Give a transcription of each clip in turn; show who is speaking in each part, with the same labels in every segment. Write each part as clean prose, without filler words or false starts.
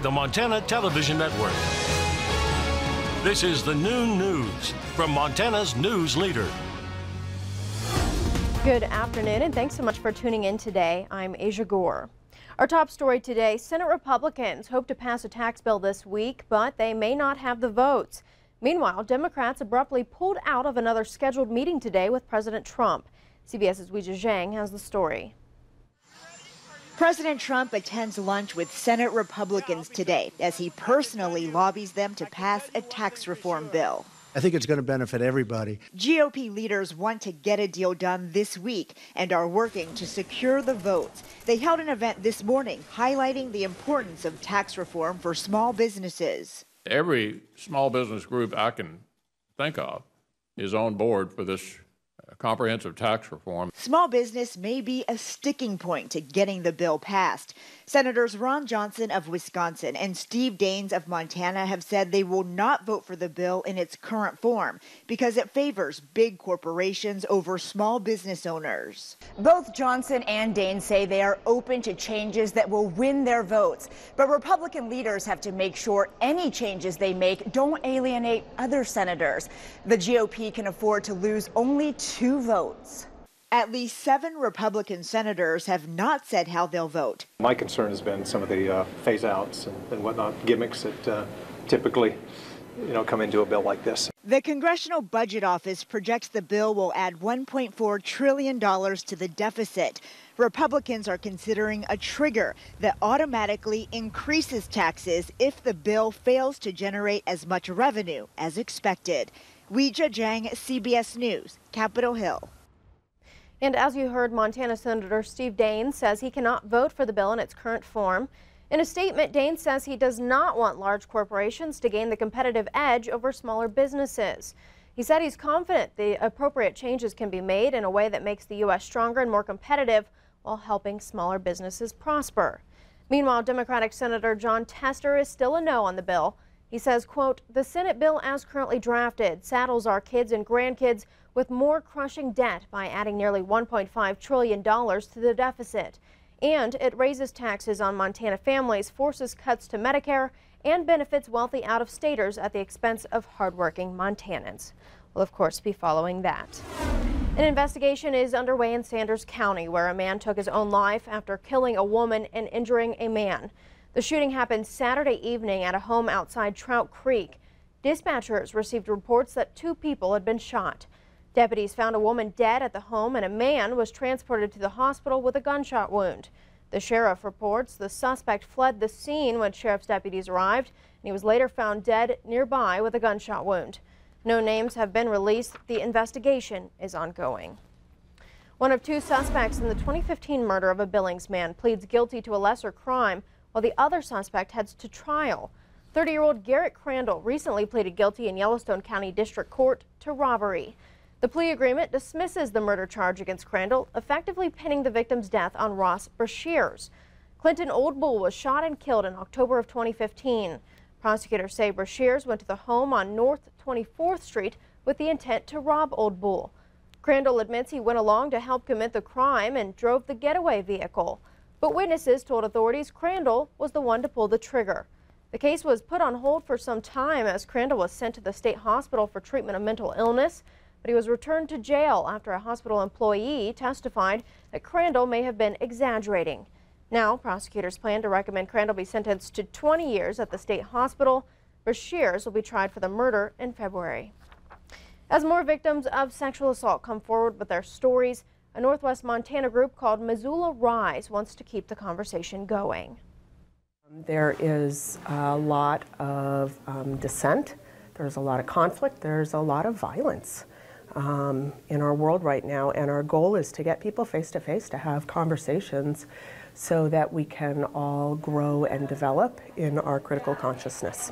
Speaker 1: The Montana Television Network. This is the noon news from Montana's news leader.
Speaker 2: Good afternoon, and thanks so much for tuning in today. I'm Aja Goare. Our top story today, Senate Republicans hope to pass a tax bill this week, but they may not have the votes. Meanwhile, Democrats abruptly pulled out of another scheduled meeting today with President Trump. CBS's Weijia Zhang has the story.
Speaker 3: President Trump attends lunch with Senate Republicans today as he personally lobbies them to pass a tax reform bill.
Speaker 4: I think it's going to benefit everybody.
Speaker 3: GOP leaders want to get a deal done this week and are working to secure the votes. They held an event this morning highlighting the importance of tax reform for small businesses.
Speaker 5: Every small business group I can think of is on board for this comprehensive tax reform.
Speaker 3: Small business may be a sticking point to getting the bill passed. Senators Ron Johnson of Wisconsin and Steve Daines of Montana have said they will not vote for the bill in its current form because it favors big corporations over small business owners. Both Johnson and Daines say they are open to changes that will win their votes, but Republican leaders have to make sure any changes they make don't alienate other senators. The GOP can afford to lose only 2 votes. At least 7 Republican senators have not said how they'll vote.
Speaker 6: My concern has been some of the phase-outs and whatnot, gimmicks that typically, come into a bill like this.
Speaker 3: The Congressional Budget Office projects the bill will add $1.4 trillion to the deficit. Republicans are considering a trigger that automatically increases taxes if the bill fails to generate as much revenue as expected. Weijia Zhang, CBS News, Capitol Hill.
Speaker 2: And as you heard, Montana Senator Steve Daines says he cannot vote for the bill in its current form. In a statement, Daines says he does not want large corporations to gain the competitive edge over smaller businesses. He said he's confident the appropriate changes can be made in a way that makes the U.S. stronger and more competitive while helping smaller businesses prosper. Meanwhile, Democratic Senator Jon Tester is still a no on the bill. He says, quote, "The Senate bill as currently drafted saddles our kids and grandkids with more crushing debt by adding nearly $1.5 trillion to the deficit. And it raises taxes on Montana families, forces cuts to Medicare, and benefits wealthy out-of-staters at the expense of hardworking Montanans." We'll, of course, be following that. An investigation is underway in Sanders County, where a man took his own life after killing a woman and injuring a man. The shooting happened Saturday evening at a home outside Trout Creek. Dispatchers received reports that 2 people had been shot. Deputies found a woman dead at the home and a man was transported to the hospital with a gunshot wound. The sheriff reports the suspect fled the scene when sheriff's deputies arrived, and he was later found dead nearby with a gunshot wound. No names have been released. The investigation is ongoing. One of 2 suspects in the 2015 murder of a Billings man pleads guilty to a lesser crime, while the other suspect heads to trial. 30-year-old Garrett Crandall recently pleaded guilty in Yellowstone County District Court to robbery. The plea agreement dismisses the murder charge against Crandall, effectively pinning the victim's death on Ross Brashears. Clinton Oldbull was shot and killed in October of 2015. Prosecutors say Brashears went to the home on North 24th Street with the intent to rob Oldbull. Crandall admits he went along to help commit the crime and drove the getaway vehicle. But witnesses told authorities Crandall was the one to pull the trigger. The case was put on hold for some time as Crandall was sent to the state hospital for treatment of mental illness, but he was returned to jail after a hospital employee testified that Crandall may have been exaggerating. Now, prosecutors plan to recommend Crandall be sentenced to 20 years at the state hospital. Brashears will be tried for the murder in February. As more victims of sexual assault come forward with their stories, a Northwest Montana group called Missoula Rise wants to keep the conversation going.
Speaker 7: There is a lot of dissent, there's a lot of conflict, there's a lot of violence in our world right now, and our goal is to get people face to face to have conversations so that we can all grow and develop in our critical consciousness.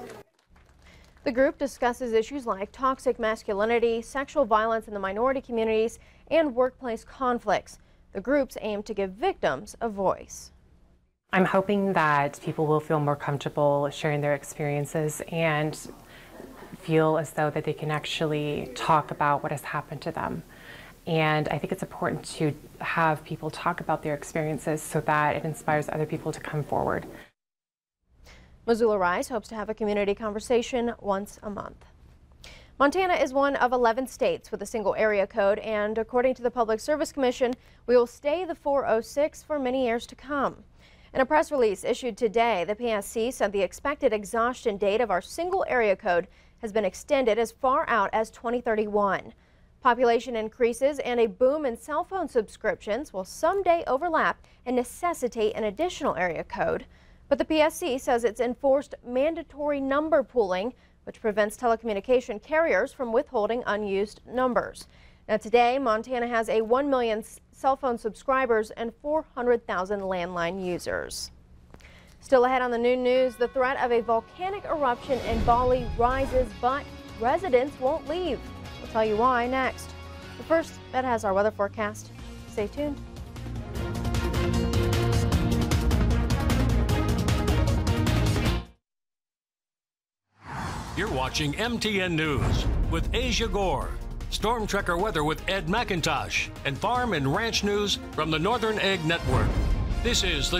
Speaker 2: The group discusses issues like toxic masculinity, sexual violence in the minority communities, and workplace conflicts. The groups aim to give victims a voice.
Speaker 8: I'm hoping that people will feel more comfortable sharing their experiences and feel as though that they can actually talk about what has happened to them. And I think it's important to have people talk about their experiences so that it inspires other people to come forward.
Speaker 2: Missoula Rise hopes to have a community conversation once a month. Montana is one of 11 states with a single area code, and according to the Public Service Commission, we will stay the 406 for many years to come. In a press release issued today, the PSC said the expected exhaustion date of our single area code has been extended as far out as 2031. Population increases and a boom in cell phone subscriptions will someday overlap and necessitate an additional area code. But the PSC says it's enforced mandatory number pooling, which prevents telecommunication carriers from withholding unused numbers. Now today, Montana has 1 million cell phone subscribers and 400,000 landline users. Still ahead on the noon news, the threat of a volcanic eruption in Bali rises, but residents won't leave. We'll tell you why next. But first, that has our weather forecast. Stay tuned.
Speaker 1: You're watching MTN News with Aja Goare, Storm Tracker weather with Ed McIntosh, and farm and ranch news from the Northern Egg Network. This is the